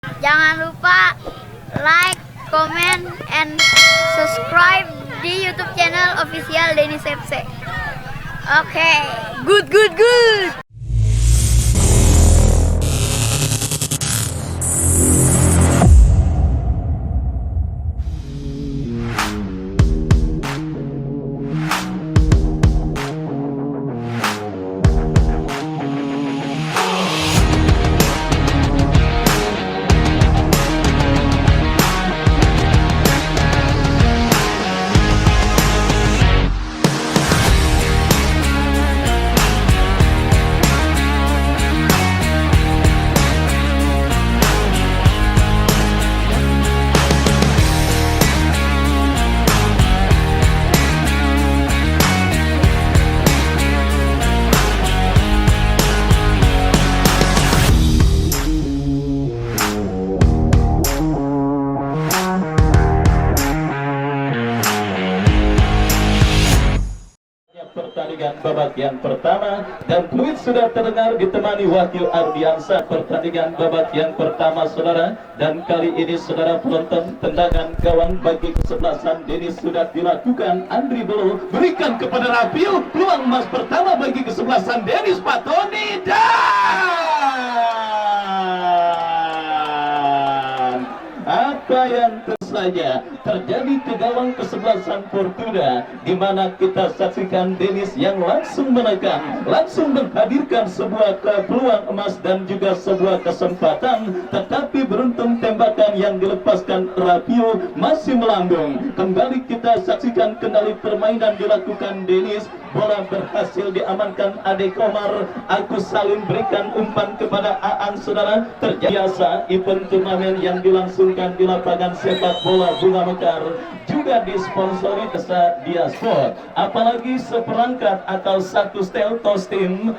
Jangan lupa like, comment, and subscribe di YouTube channel official Denis FC. Oke, good. Pertandingan babak yang pertama dan fluid sudah terdengar ditemani Wakil Ardiansa. Pertandingan babak yang pertama saudara, dan kali ini saudara penonton, tendangan gawang bagi kesebelasan Denis sudah dilakukan. Andri Bolo berikan kepada Rafiul, peluang emas pertama bagi kesebelasan Denis Patoni, dan apa yang saja terjadi ke gawang kesebelasan Portugal, di mana kita saksikan Denis yang langsung menekan, langsung menghadirkan sebuah peluang emas dan juga sebuah kesempatan, tetapi beruntung tembakan yang dilepaskan Rafiul masih melambung. Kembali kita saksikan kembali permainan dilakukan Denis. Bola berhasil diamankan Ade Komar. Agus Salim berikan umpan kepada Aan saudara. Terbiasa event turnamen yang dilangsungkan di lapangan sepak bola Bunga Mekar juga disponsori Desa Diaspor. Apalagi seperangkat atau satu stel tostim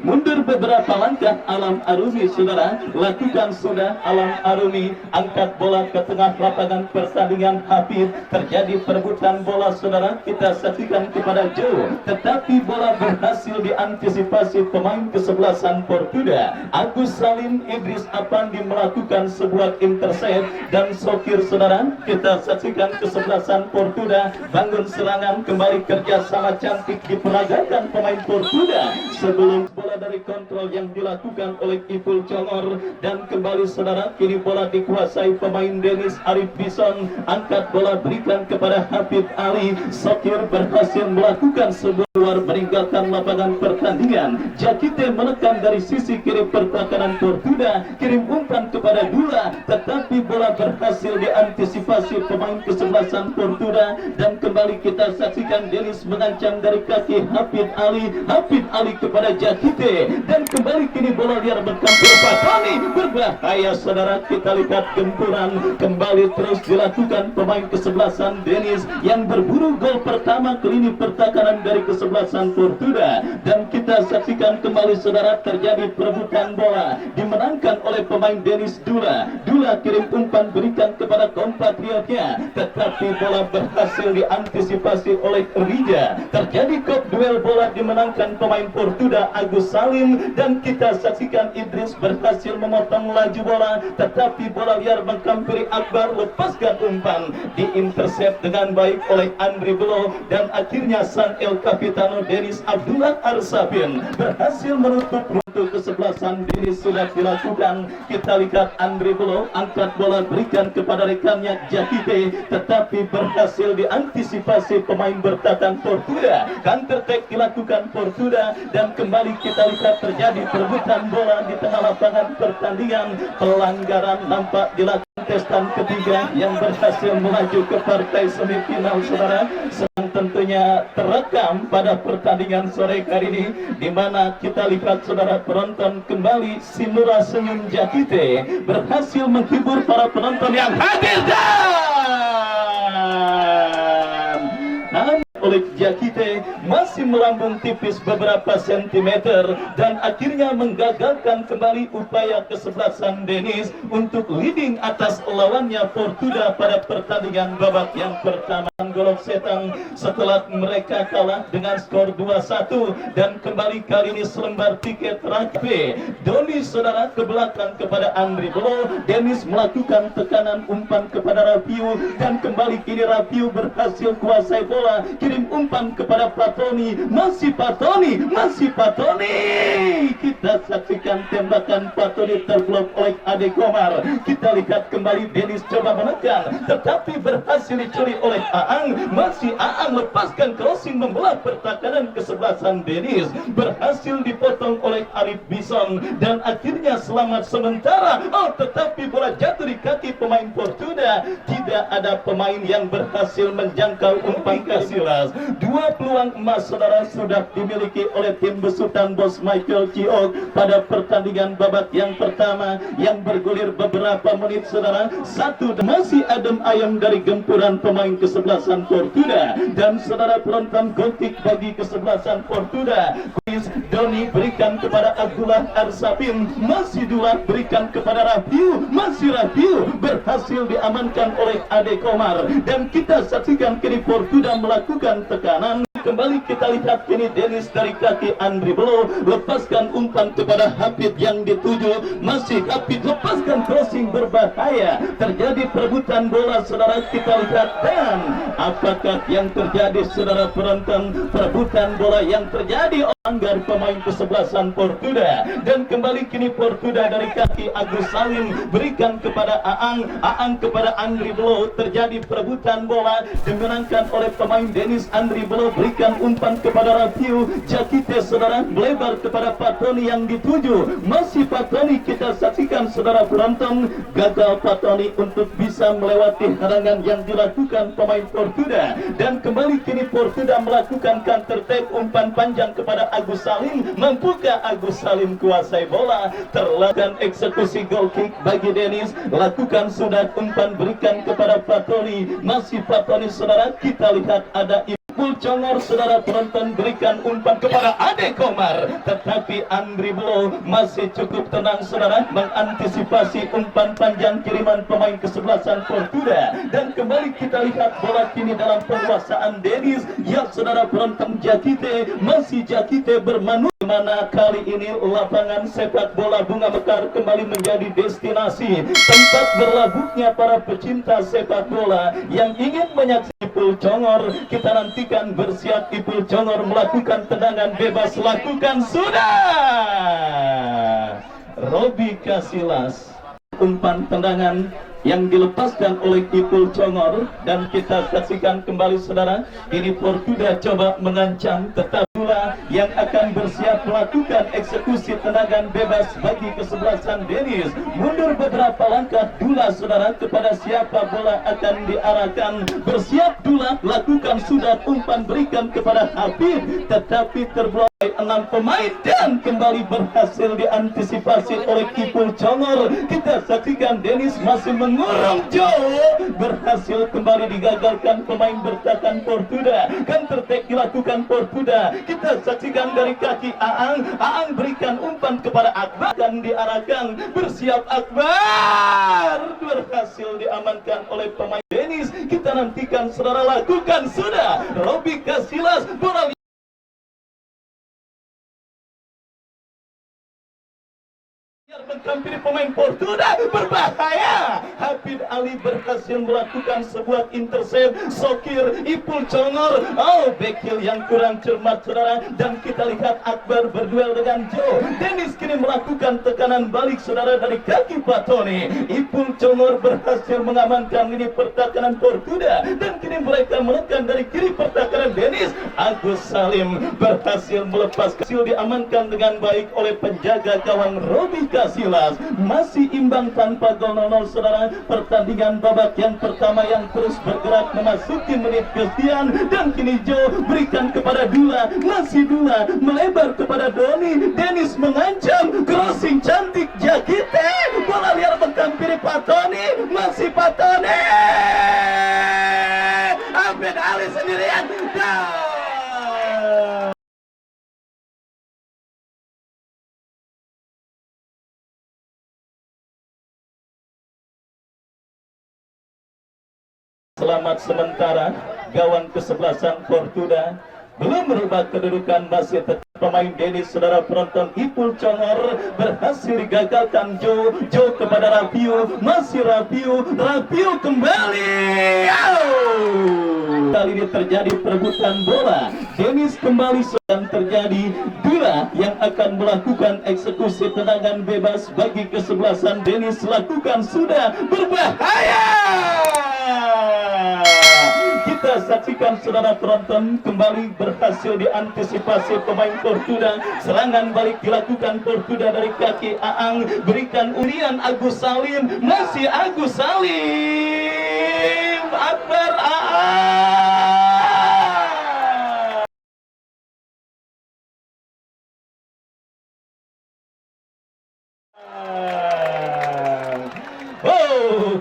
mundur beberapa langkah Alam Arumi saudara. Lakukan sudah Alam Arumi, angkat bola ke tengah lapangan pertandingan. Hafid, terjadi perebutan bola saudara. Kita saksikan kepada Joe, tetapi bola berhasil diantisipasi pemain kesebelasan Portugal. Agus Salim Idris Apandi melakukan sebuah intercept dan sokir saudara. Kita saksikan kesebelasan Portugal bangun serangan, kembali kerjasama cantik diperagakan pemain Portugal sebelum bola dari kontrol yang dilakukan oleh Ipul Congor, dan kembali saudara kini bola dikuasai pemain Denis Arif Bison. Angkat bola berikan kepada Hafid Ali, sokir berhasil melakukan sebuah meninggalkan lapangan pertandingan. Jakite menekan dari sisi kiri pertahanan Portugal, kirim umpan kepada Dula, tetapi bola berhasil diantisipasi pemain kesebelasan Portugal, dan kembali kita saksikan Denis mengancam dari kaki Hafid Ali kepada Jakite, dan kembali kini bola liar berkampur Patoni, berbahaya saudara. Kita lihat gempuran kembali terus dilakukan pemain kesebelasan Denis yang berburu gol pertama ke lini pertahanan dari kesebelasan Portugal, dan kita saksikan kembali saudara terjadi perebutan bola dimenangkan oleh pemain Denis Dula kirim umpan berikan kepada kompatriotnya, tetapi bola berhasil diantisipasi oleh Rija. Terjadi kop duel bola dimenangkan pemain Portugal Agus Salim, dan kita saksikan Idris berhasil memotong laju bola, tetapi bola liar menghampiri Akbar, lepaskan umpan diintercept dengan baik oleh Andri Belo, dan akhirnya sang El Capitano Denis Abdullah Arsafin berhasil menutup untuk kesebelasan Denis sudah dilakukan. Kita lihat Andri Belo angkat bola berikan kepada rekannya Jakite, tetapi berhasil diantisipasi pemain bertahan Portugal. Counter attack dilakukan Portugal, dan kembali kita lihat terjadi perebutan bola di tengah lapangan pertandingan. Pelanggaran nampak dilakukan testan ketiga yang berhasil melaju ke partai semifinal saudara, yang tentunya terekam pada pertandingan sore kali ini, di mana kita lihat saudara penonton kembali Sinura Senyum Jakite berhasil menghibur para penonton yang hadir, dan oleh Jakite masih melambung tipis beberapa sentimeter dan akhirnya menggagalkan kembali upaya kesebelasan Dennis untuk leading atas lawannya Fortuna pada pertandingan babak yang pertama. Golok Setang setelah mereka kalah dengan skor 2-1 dan kembali kali ini selembar tiket terakhir. Doni saudara ke belakang kepada Andri Belo. Dennis melakukan tekanan umpan kepada Rafiu dan kembali kini Rafiu berhasil kuasai bola, kirim umpan kepada Patoni, masih Patoni, masih Patoni. Kita saksikan tembakan Patoni terblok oleh Ade Komar. Kita lihat kembali Dennis coba menekan tetapi berhasil dicuri oleh Aang. Masih Aang lepaskan crossing membelah pertahanan kesebelasan Dennis, berhasil dipotong oleh Arif Bison dan akhirnya selamat sementara. Oh, tetapi bola jatuh di kaki pemain Fortuna. Tidak ada pemain yang berhasil menjangkau umpan Casillas. Dua peluang emas saudara sudah dimiliki oleh tim besutan bos Michael Ciok pada pertandingan babak yang pertama yang bergulir beberapa menit saudara. Satu masih adem ayam dari gempuran pemain kesebelasan Fortuna dan saudara penonton gotik bagi kesebelasan Fortuna. Doni berikan kepada Abdullah Arsapin, masih Dula berikan kepada Rafiu, masih Rafiu berhasil diamankan oleh Ade Komar dan kita saksikan kini Fortuna melakukan tekanan. Kembali kita lihat kini Dennis dari kaki Andri Belo lepaskan umpan kepada Hafid yang dituju, masih Hafid lepaskan crossing berbahaya, terjadi perebutan bola saudara. Kita lihat dan apakah yang terjadi saudara penonton, perebutan bola yang terjadi anggar pemain kesebelasan Fortuna dan kembali kini Fortuna dari kaki Agus Salim berikan kepada Aang, Aang kepada Andri Belo, terjadi perebutan bola dimenangkan oleh pemain Dennis. Andri Belo berikan umpan kepada Rafiu, Jakite saudara melebar kepada Patoni yang dituju, masih Patoni. Kita saksikan saudara penonton, gagal Patoni untuk bisa melewati halangan yang dilakukan pemain Fortuna dan kembali kini Fortuna melakukan counter attack, umpan panjang kepada Agus Salim, mampukah Agus Salim kuasai bola, terlakukan eksekusi goal kick bagi Dennis, lakukan sudah umpan berikan kepada Patoni, masih Patoni saudara. Kita lihat ada Ipul Congor saudara penonton berikan umpan kepada Ade Komar, tetapi Andri Belo masih cukup tenang saudara mengantisipasi umpan panjang kiriman pemain kesebelasan Fortuna dan kembali kita lihat bola kini dalam penguasaan Dennis. Ya saudara penonton, Jakite, masih Jakite bermanuver. Mana kali ini lapangan sepak bola Bunga Mekar kembali menjadi destinasi tempat berlabuhnya para pecinta sepak bola yang ingin menyaksikan Ipul Congor. Kita nantikan bersiap Ipul Congor melakukan tendangan bebas, lakukan sudah Robi Casillas, umpan tendangan yang dilepaskan oleh Ipul Congor dan kita saksikan kembali saudara. Ini Fortuna coba mengancam, tetapi Dula yang akan bersiap melakukan eksekusi tendangan bebas bagi kesebelasan Dennis. Mundur beberapa langkah Dula saudara, kepada siapa bola akan diarahkan. Bersiap Dula, lakukan sudah umpan berikan kepada Hafid, tetapi terblok 6 pemain dan kembali berhasil diantisipasi oleh Ipul Congor. Kita saksikan Dennis masih mengurung jauh, berhasil kembali digagalkan pemain bertahan Fortuna. Counter attack dilakukan Fortuna. Kita saksikan dari kaki Aang, Aang berikan umpan kepada Akbar dan diarahkan, bersiap Akbar, berhasil diamankan oleh pemain Dennis. Kita nantikan saudara, lakukan sudah Robi Casillas, bola menghampiri pemain Fortuna, berbahaya. Hafid Ali berhasil melakukan sebuah intercept, sokir Ipul Congor, oh bekil yang kurang cermat saudara, dan kita lihat Akbar berduel dengan Joe. Dennis kini melakukan tekanan balik saudara dari kaki Patoni. Ipul Congor berhasil mengamankan ini pertahanan Fortuna dan kini mereka menekan dari kiri pertahanan Dennis. Agus Salim berhasil melepas, hasil diamankan dengan baik oleh penjaga gawang Robi Casillas. Masih imbang tanpa gol 0-0 saudara. Pertandingan babak yang pertama yang terus bergerak memasuki menit ke-9 dan kini Joe berikan kepada Dula, masih Dula melebar kepada Doni. Dennis mengancam, crossing cantik Jakite, bola liar menghampiri Patoni, masih Patoni, Hafid Ali sendirian. Selamat sementara gawang kesebelasan Fortuna belum merubah kedudukan, masih tetap pemain Denis. Saudara penonton, Ipul Congor berhasil digagalkan. Jo kepada Rapiu, masih Rapiu kembali. Kali ini terjadi perebutan bola. Denis kembali, sedang terjadi Dula yang akan melakukan eksekusi tendangan bebas bagi kesebelasan Denis. Lakukan, sudah berbahaya. Kita saksikan saudara penonton, kembali berhasil diantisipasi pemain Fortuna. Serangan balik dilakukan Fortuna dari kaki Aang, berikan undian Agus Salim, masih Agus Salim, Akbar Aang.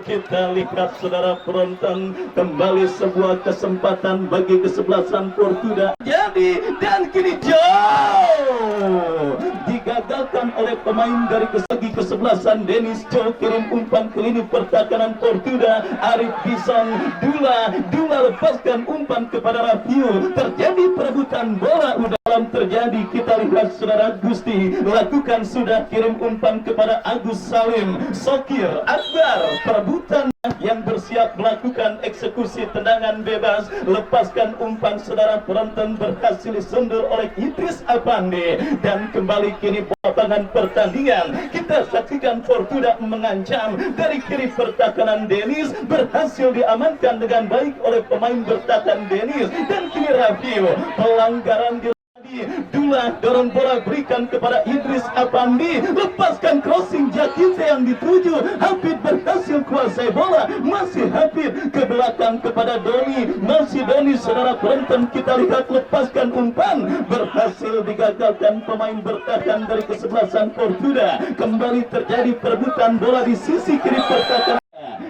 Kita lihat saudara penonton, kembali sebuah kesempatan bagi kesebelasan Fortuna. Jadi dan kini digagalkan oleh pemain dari segi kesebelasan Denis. Jo kirim umpan ke lini pertahanan Fortuna. Arif Bison, Dula lepaskan umpan kepada Rafiu. Terjadi perebutan bola dalam terjadi. Kita lihat saudara, Gusti lakukan, sudah kirim umpan kepada Agus Salim. Sokir Akbar, perebutan yang bersiap melakukan eksekusi tendangan bebas. Lepaskan umpan saudara penonton, berhasil disundur oleh Idris Apandi. Dan kembali kini lapangan pertandingan. Kita saksikan Fortuna mengancam dari kiri pertahanan Denis, berhasil diamankan dengan baik oleh pemain bertahan Denis. Dan kini Rafiu, pelanggaran Dula dorong bola, berikan kepada Idris Apandi, lepaskan crossing Jakite yang dituju. Hafid berhasil kuasai bola, masih Hafid ke belakang kepada Doni, masih Doni saudara penonton. Kita lihat, lepaskan umpan, berhasil digagalkan pemain bertahan dari kesebelasan Fortuna. Kembali terjadi perebutan bola di sisi kiri pertahanan.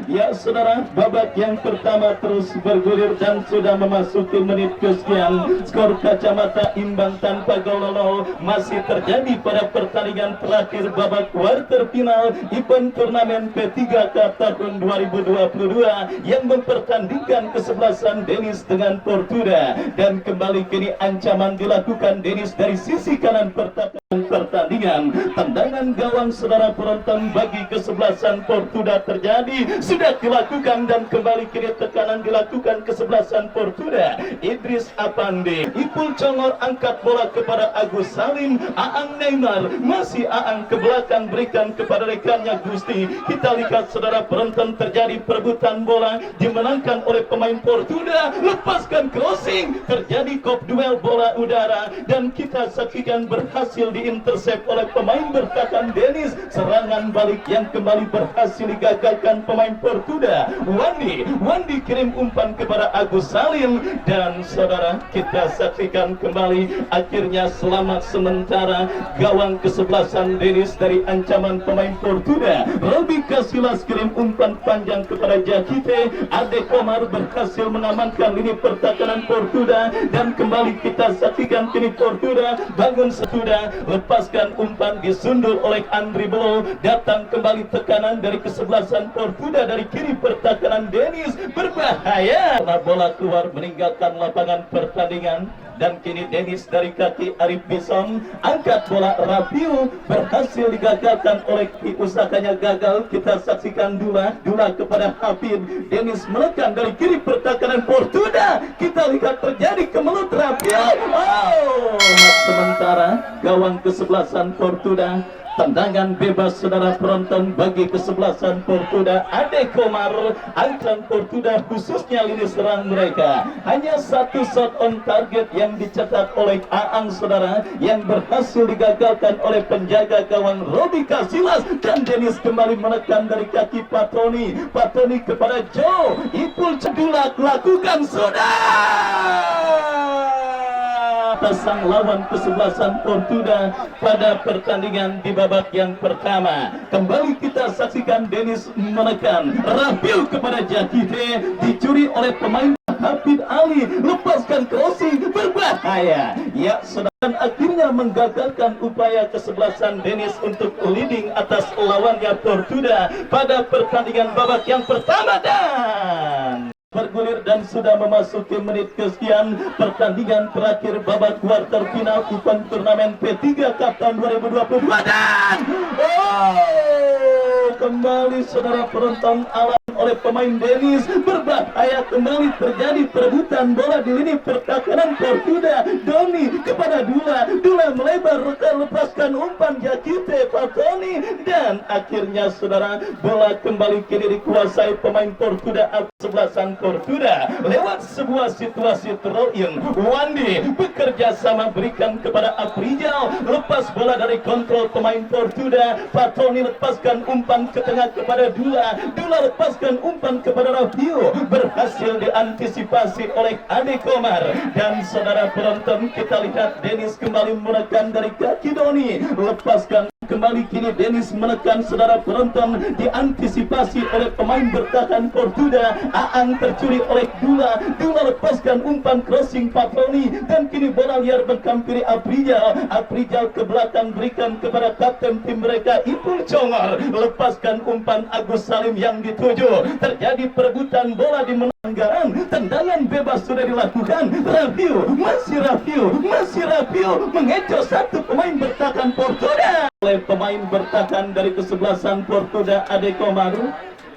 Ya saudara, babak yang pertama terus bergulir dan sudah memasuki menit kesekian. Skor kacamata imbang tanpa gol. Masih terjadi pada pertandingan terakhir babak quarter final event turnamen P3K tahun 2022 yang mempertandingkan kesebelasan Denis dengan Fortuna. Dan kembali kini ancaman dilakukan Denis dari sisi kanan pertandingan. Tendangan gawang saudara penonton bagi kesebelasan Fortuna terjadi, sudah dilakukan, dan kembali kini tekanan dilakukan kesebelasan Fortuna. Idris Apandi, Ipul Congor angkat bola kepada Agus Salim. Aang Neymar, masih Aang ke belakang, berikan kepada rekannya Gusti. Kita lihat saudara penonton, terjadi perebutan bola dimenangkan oleh pemain Fortuna. Lepaskan crossing, terjadi kop duel bola udara, dan kita saksikan berhasil diintersep oleh pemain bertahan Denis. Serangan balik yang kembali berhasil digagalkan pemain Fortuna. Wandi kirim umpan kepada Agus Salim, dan saudara kita saksikan kembali akhirnya selamat sementara gawang kesebelasan Denis dari ancaman pemain Fortuna. Robi Kasilas kirim umpan panjang kepada Jakite. Ade Komar berhasil mengamankan lini pertahanan Fortuna, dan kembali kita saksikan kini Fortuna bangun sesudah, lepaskan umpan disundur oleh Andri Belo. Datang kembali tekanan dari kesebelasan Fortuna dari kiri pertahanan Denis, berbahaya. Bola keluar meninggalkan lapangan pertandingan, dan kini Denis dari kaki Arif Bison angkat bola. Rapiu berhasil digagalkan oleh usahanya gagal. Kita saksikan Dula kepada Hafid. Denis menekan dari kiri pertahanan Fortuna. Kita lihat terjadi kemelut Rapiu. Sementara gawang kesebelasan Fortuna. Tendangan bebas saudara penonton bagi kesebelasan Fortuna. Ade Komar, angkatan Fortuna khususnya lini serang mereka. Hanya satu shot on target yang dicetak oleh Aang saudara, yang berhasil digagalkan oleh penjaga gawang Robi Kasilas. Dan Denis kembali menekan dari kaki Patoni kepada Joe. Ipul Cedulak lakukan, sudah sang lawan kesebelasan Fortuna pada pertandingan di babak yang pertama. Kembali kita saksikan Denis menekan. Rapiu kepada Jakite, dicuri oleh pemain Hafid Ali, lepaskan crossing, berbahaya. Ya saudara, akhirnya menggagalkan upaya kesebelasan Denis untuk leading atas lawannya Fortuna pada pertandingan babak yang pertama. Dan bergulir dan sudah memasuki menit kesekian pertandingan terakhir babak kuarter final Event Turnamen P3 Cup tahun 2024 dan kembali saudara penonton alam oleh pemain Dennis berbahaya, kembali terjadi perebutan bola di lini pertahanan Portuda. Doni kepada Dula melebar, lepaskan umpan Jakite Fatoni dan akhirnya saudara bola kembali kini dikuasai pemain Portuda. Sebelasan Portuda lewat sebuah situasi throw-in. Wandi bekerja sama berikan kepada Aprijal, lepas bola dari kontrol pemain Portuda. Fatoni lepaskan umpan ke tengah kepada Dula lepaskan umpan kepada Rafio, berhasil diantisipasi oleh Ade Komar. Dan saudara penonton, kita lihat Dennis kembali menekan dari kaki Doni, lepaskan kembali kini Dennis menekan saudara penonton, diantisipasi oleh pemain bertahan Portuda. Aang tercuri oleh Dula lepaskan umpan crossing Patroni dan kini bola liar menghampiri Aprijal ke belakang berikan kepada kapten tim mereka Ipul Congor, lepaskan umpan Agus Salim yang dituju. Terjadi perebutan bola di Menanggaran, tendangan bebas sudah dilakukan. Masih Rafio mengecoh satu pemain bertahan Portuda oleh pemain bertahan dari kesebelasan Portuda Ade Komaru.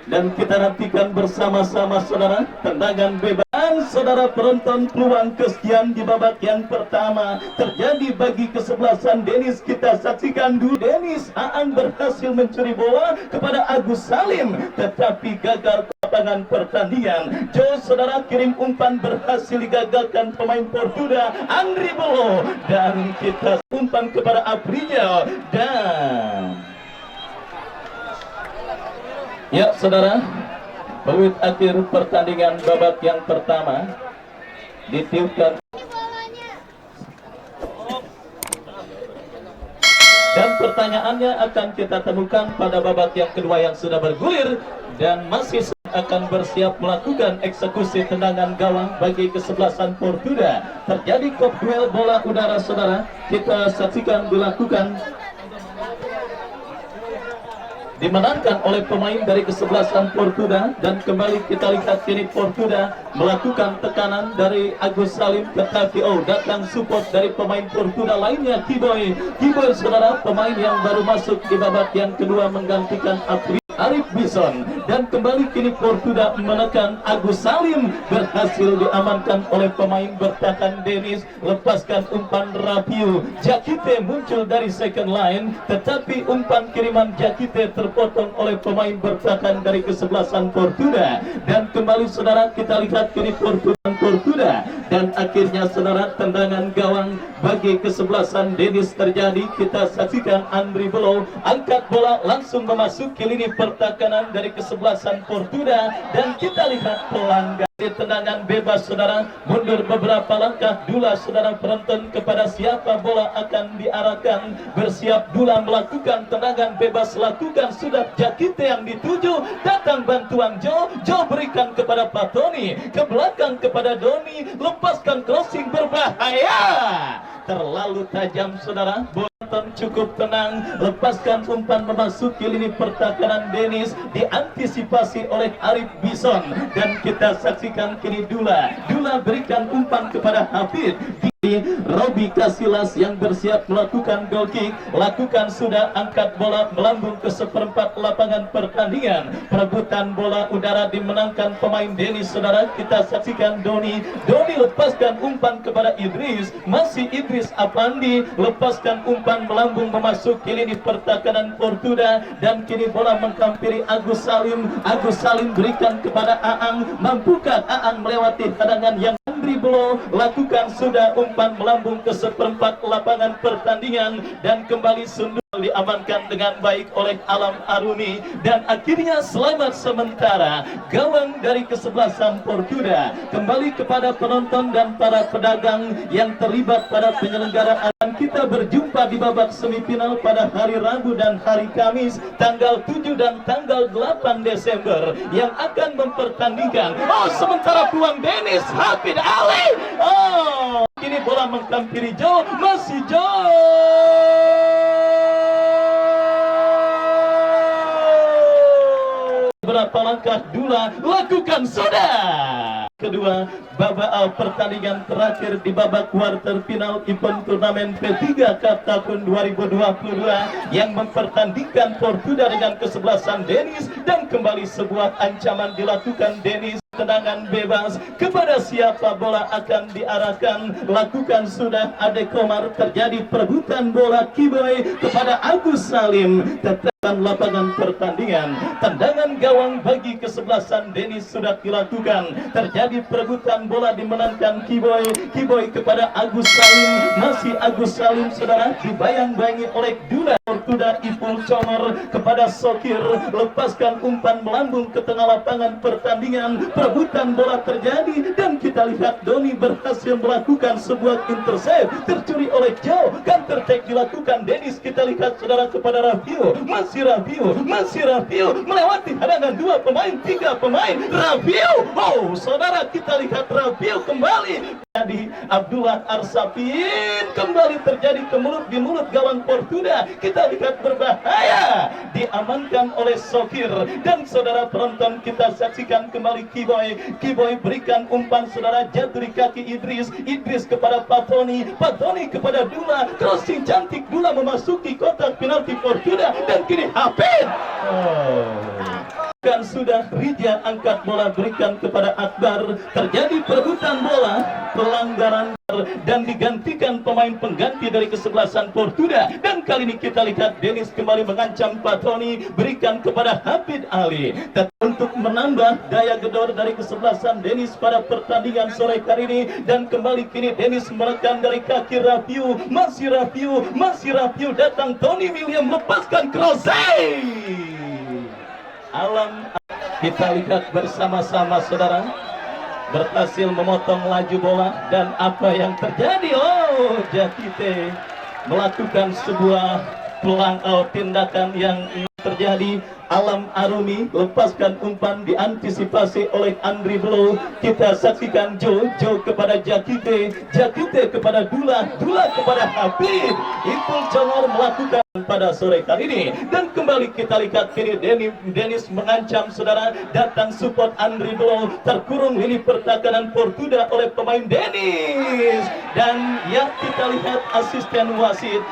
Dan kita nantikan bersama-sama saudara tendangan bebas. Dan saudara penonton, peluang kesekian di babak yang pertama terjadi bagi kesebelasan Dennis. Kita saksikan dulu. Dennis Aan berhasil mencuri bola kepada Agus Salim tetapi gagal lapangan pertandingan. Saudara kirim umpan berhasil digagalkan pemain Portuda Andri Bolo dan kita umpan kepada Aprijal dan ya saudara, peluit akhir pertandingan babak yang pertama ditiupkan dan pertanyaannya akan kita temukan pada babak yang kedua yang sudah bergulir dan masih akan bersiap melakukan eksekusi tendangan gawang bagi kesebelasan Portuda. Terjadi kop duel bola udara saudara, kita saksikan dilakukan, dimenangkan oleh pemain dari kesebelasan Portuda. Dan kembali kita lihat kini Portuda melakukan tekanan dari Agus Salim tetapi datang support dari pemain Portuda lainnya Kiboy saudara, pemain yang baru masuk di babak yang kedua menggantikan Arif Bison. Dan kembali kini Portuda menekan Agus Salim, berhasil diamankan oleh pemain bertahan Dennis, lepaskan umpan Rapiu. Jakite muncul dari second line tetapi umpan kiriman Jakite terpotong oleh pemain bertahan dari kesebelasan Portuda. Dan kembali saudara kita lihat kini Portuda dan akhirnya saudara tendangan gawang bagi kesebelasan Dennis terjadi. Kita saksikan Andri Belo angkat bola langsung memasuki lini pertahanan dari kesebelasan Portuda dan kita lihat pelanggan tendangan bebas saudara, mundur beberapa langkah Dula saudara penonton, kepada siapa bola akan diarahkan. Bersiap Dula melakukan tendangan bebas, lakukan sudah Jakite yang dituju, datang bantuan Jo berikan kepada Patoni, ke belakang kepada Doni, lepaskan crossing berbahaya, terlalu tajam saudara. Cukup tenang, lepaskan umpan memasuki lini pertahanan Dennis, diantisipasi oleh Arif Bison dan kita saksikan kini Dula berikan umpan kepada Hafid. Robi Kasilas yang bersiap melakukan goal kick, lakukan sudah angkat bola melambung ke seperempat lapangan pertandingan. Perebutan bola udara dimenangkan pemain Dennis saudara. Kita saksikan Doni lepaskan umpan kepada Idris, masih Idris Apandi, lepaskan umpan melambung memasuki lini pertahanan Portuda dan kini bola menghampiri Agus Salim berikan kepada Aang. Mampukah Aang melewati hadangan yang Andri Belo, lakukan sudah umpan melambung ke seperempat lapangan pertandingan dan kembali sundul diamankan dengan baik oleh Alam Aruni dan akhirnya selamat sementara gawang dari kesebelasan Portuda. Kembali kepada penonton dan para pedagang yang terlibat pada penyelenggaraan. Kita berjumpa di babak semifinal pada hari Rabu dan hari Kamis tanggal 7 dan tanggal 8 Desember yang akan mempertandingkan. Sementara peluang Dennis Hafid Ali. Kini bola menghampiri Jo, masih Jo. Berapa langkah Dula lakukan sudah. Kedua, babak pertandingan terakhir di babak kuarter final event turnamen P3 Cup tahun 2022 yang mempertandingkan Portuda dengan kesebelasan Dennis, dan kembali sebuah ancaman dilakukan Dennis. Tendangan bebas kepada siapa bola akan diarahkan, lakukan sudah Ade Komar. Terjadi perebutan bola Kiboy kepada Agus Salim. Lapangan pertandingan, tendangan gawang bagi kesebelasan Dennis sudah dilakukan. Terjadi perebutan bola dimenangkan Kiboy. Kiboy kepada Agus Salim, masih Agus Salim saudara, dibayang-bayangi oleh Dula. Portuda Ipul Comor kepada Sokir, lepaskan umpan melambung ke tengah lapangan pertandingan. Perebutan bola terjadi dan kita lihat Doni berhasil melakukan sebuah intercept, tercuri oleh Joe. Counter attack dilakukan Dennis. Kita lihat saudara kepada Raffio, masih Raffio melewati hadangan 2 pemain, 3 pemain. Raffio, oh saudara, kita lihat Raffio kembali. Jadi Abdullah Arsafin kembali terjadi di mulut gawang Portuda. Kita lihat berbahaya, diamankan oleh Sokir. Dan saudara penonton, kita saksikan kembali Kiboy berikan umpan saudara, jatuh di kaki Idris kepada Patoni kepada Dula. Crossing cantik, Dula memasuki kotak penalti Portuda dan kini Hafid. Kan sudah Ridya angkat bola berikan kepada Akbar. Terjadi perebutan bola, pelanggaran dan digantikan pemain pengganti dari kesebelasan Portuda. Dan kali ini kita lihat Dennis kembali mengancam Patoni, berikan kepada Hafid Ali. Untuk menambah daya gedor dari kesebelasan Dennis pada pertandingan sore hari ini. Dan kembali kini Dennis menekan dari kaki Raffio, masih Raffio datang Tony William lepaskan crossing. Alam, kita lihat bersama-sama saudara, berhasil memotong laju bola. Dan apa yang terjadi? Oh, Jakite melakukan sebuah tindakan yang terjadi. Alam Arumi lepaskan umpan, diantisipasi oleh Andri Blow. Kita saksikan Joe kepada Jakite kepada Dula kepada Habib. Ipul Congor melakukan pada sore kali ini. Dan kembali kita lihat kini Dennis mengancam saudara, datang support Andri Blow, terkurung lini pertahanan Portuda oleh pemain Dennis. Dan yang kita lihat asisten wasit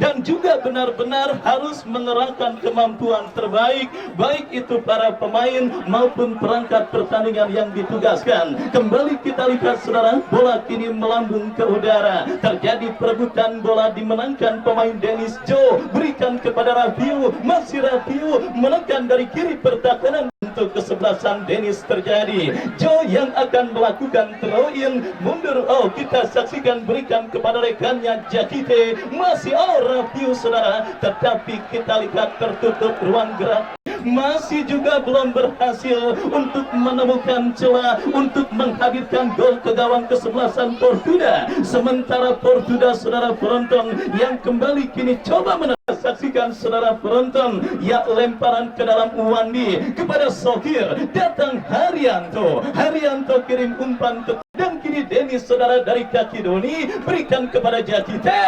dan juga benar-benar harus mengerahkan kemampuan terbaik, baik itu para pemain maupun perangkat pertandingan yang ditugaskan. Kembali kita lihat saudara, bola kini melambung ke udara. Terjadi perebutan bola dimenangkan pemain Dennis. Joe berikan kepada Raffio, masih Raffio menekan dari kiri pertahanan. Untuk kesebelasan Dennis terjadi. Joe yang akan melakukan throw in mundur. Oh, kita saksikan berikan kepada rekannya Jakite. Masih Raffio saudara, tetapi kita lihat tertutup ruang gerak. Masih juga belum berhasil untuk menemukan celah untuk menghadirkan gol ke gawang kesebelasan Portuda. Sementara Portuda saudara penonton yang kembali kini coba saksikan saudara penonton, ya lemparan ke dalam Uwandi kepada Sokir, datang Haryanto kirim umpan ke, dan kini Dennis saudara dari kaki Doni berikan kepada Jakite.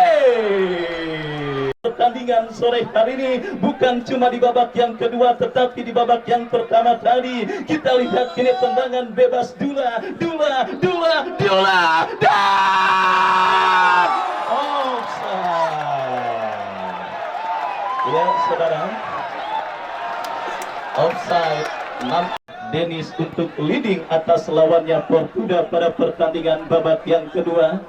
Pertandingan sore hari ini bukan cuma di babak yang kedua, tetapi di babak yang pertama tadi. Kita lihat kini tendangan bebas Dula dan offside. Ya saudara, offside. Dennis untuk leading atas lawannya Portuda pada pertandingan babak yang kedua.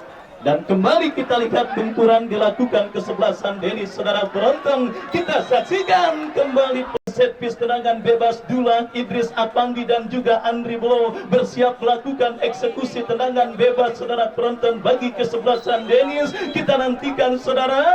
Dan kembali kita lihat benturan dilakukan kesebelasan Dennis saudara penonton. Kita saksikan kembali set piece tendangan bebas Dula, Idris Apandi dan juga Andri Blow bersiap melakukan eksekusi tendangan bebas saudara penonton bagi kesebelasan Dennis. Kita nantikan saudara.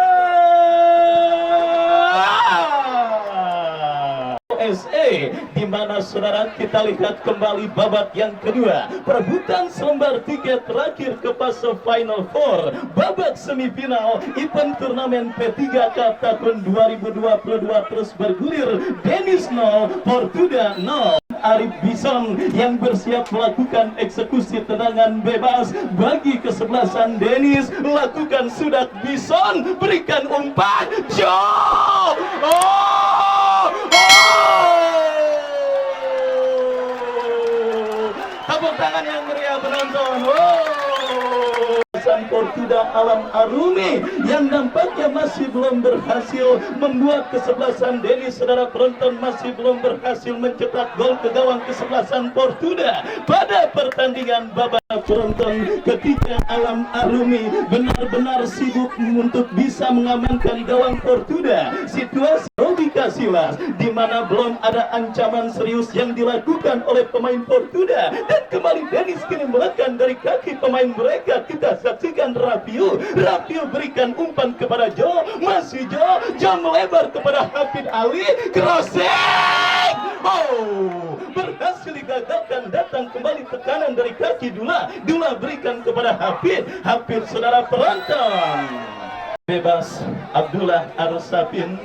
USA, di mana saudara kita lihat kembali babak yang kedua, perebutan selembar tiket terakhir ke fase Final Four babak semifinal event turnamen P3 Cup tahun 2022 terus bergulir. Dennis 0, Portuda 0. Arif Bison yang bersiap melakukan eksekusi tendangan bebas bagi kesebelasan Dennis. Lakukan sudah Bison, berikan umpan Joe. Tepuk tangan yang meriah penonton. Wow. Portuda Alam Arumi yang nampaknya masih belum berhasil membuat kesebelasan Denis. Saudara penonton, masih belum berhasil mencetak gol ke gawang kesebelasan Portuda pada pertandingan babak penonton. Ketika Alam Arumi benar-benar sibuk untuk bisa mengamankan gawang Portuda, situasi Robi Casillas di mana belum ada ancaman serius yang dilakukan oleh pemain Portuda, dan kembali Denis kini melekan dari kaki pemain mereka. Kita saksikan Rabiu berikan umpan kepada Jo, masih Jo melebar kepada Hafid Ali, crossing, berhasil digagalkan. Datang kembali tekanan dari kaki Dula berikan kepada Hafid, saudara penonton. Bebas Abdullah Arsafin,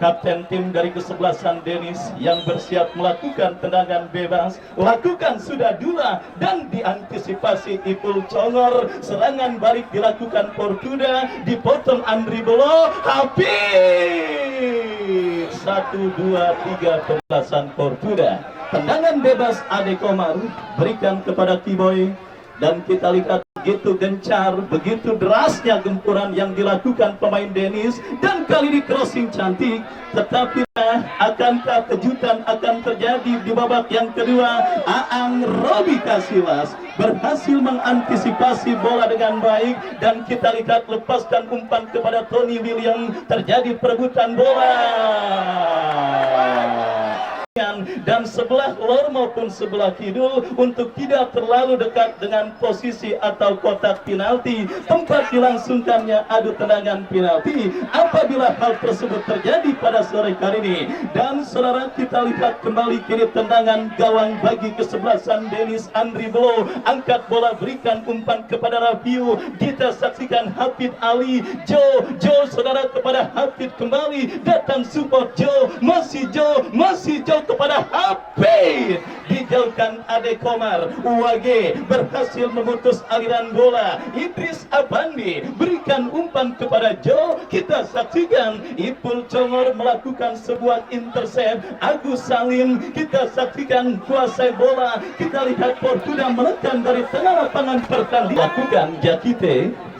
kapten tim dari kesebelasan Denis, yang bersiap melakukan tendangan bebas. Lakukan sudah Dula dan diantisipasi Ipul Congor. Serangan balik dilakukan Portuda, dipotong Andri Bolo. Habis 1, 2, 3 kesebelasan Portuda. Tendangan bebas Ade Komar berikan kepada Kiboy, dan kita lihat begitu gencar, begitu derasnya gempuran yang dilakukan pemain Denis, dan kali ini crossing cantik. Tetapi akankah kejutan akan terjadi di babak yang kedua? Aang Robi Casillas berhasil mengantisipasi bola dengan baik, dan kita lihat lepaskan umpan kepada Tony William. Terjadi perebutan bola, dan sebelah lor maupun sebelah kidul untuk tidak terlalu dekat dengan posisi atau kotak penalti, tempat dilangsungkannya adu tendangan penalti apabila hal tersebut terjadi pada sore kali ini. Dan saudara, kita lihat kembali kini tendangan gawang bagi kesebelasan Denis. Andri Belo angkat bola, berikan umpan kepada Rabiu. Kita saksikan Hafid Ali, Jo saudara kepada Hafid, kembali datang support Jo, masih Jo kepada Hafid, dijauhkan Ade Komar. Wage berhasil memutus aliran bola. Idris Abandi berikan umpan kepada Jo. Kita saksikan Ipul Congor melakukan sebuah intercept. Agus Salim kita saksikan kuasai bola. Kita lihat Portuda menekan dari tengah lapangan pertandingan. Lakukan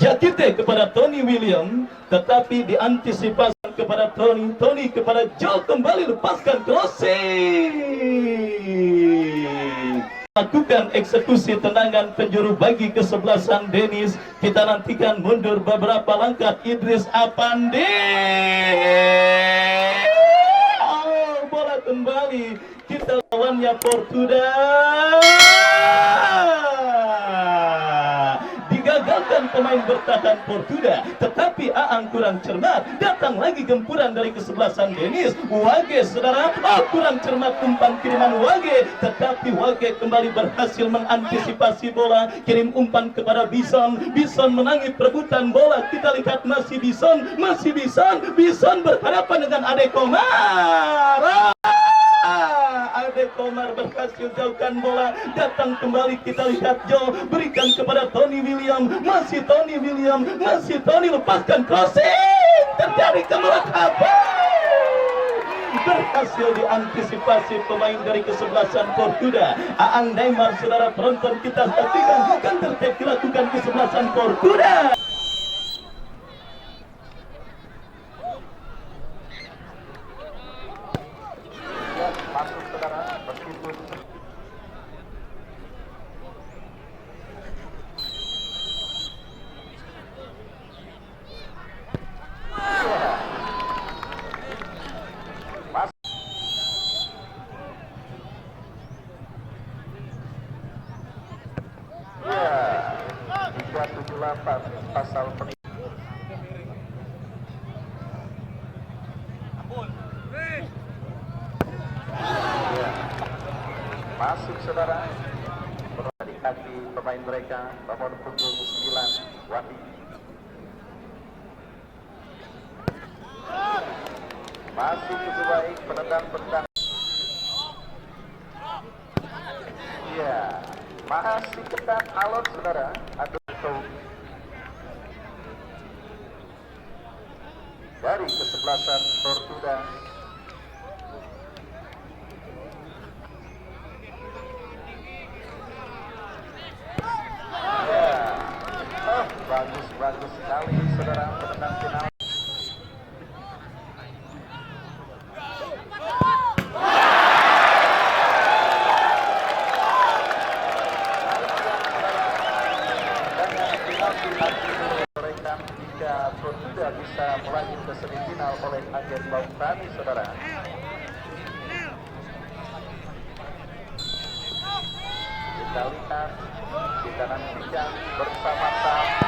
Jakite kepada Tony William, tetapi diantisipasi kepada Tony kepada Jo, kembali lepaskan crossing. Lakukan eksekusi tendangan penjuru bagi kesebelasan Denis. Kita nantikan mundur beberapa langkah Idris Apandi. Bola kembali, kita lawannya Portuda. Digagalkan pemain bertahan Portuda, tetapi Aang kurang cermat. Datang lagi gempuran dari kesebelasan Denis. Wage saudara, kurang cermat umpan kiriman Wage, tetapi Wage kembali berhasil mengantisipasi bola. Kirim umpan kepada Bison menangi perebutan bola. Kita lihat masih Bison berhadapan dengan Ade Komar. Ade Komar berhasil jauhkan bola. Datang kembali, kita lihat Jo berikan kepada Tony William. Masih Tony, lepaskan crossing. Terjadi kemelekapan. Berhasil diantisipasi pemain dari kesebelasan Portuda. Aang Neymar, saudara penonton, kita saksikan counter attack dilakukan kesebelasan Portuda. Pasal penipuan. Masuk saudara, berada di kaki pemain mereka, nomor punggung 9 Wadi. Masih cukup baik penendang. Iya, masih ketat alot saudara. Dari kesebelasan Portuda. bagus sekali saudara penendang final. Mereka jika Fortuna bisa melaju ke semifinal oleh agen Bau Tani saudara. Kita lihat, kita nantikan bersama-sama.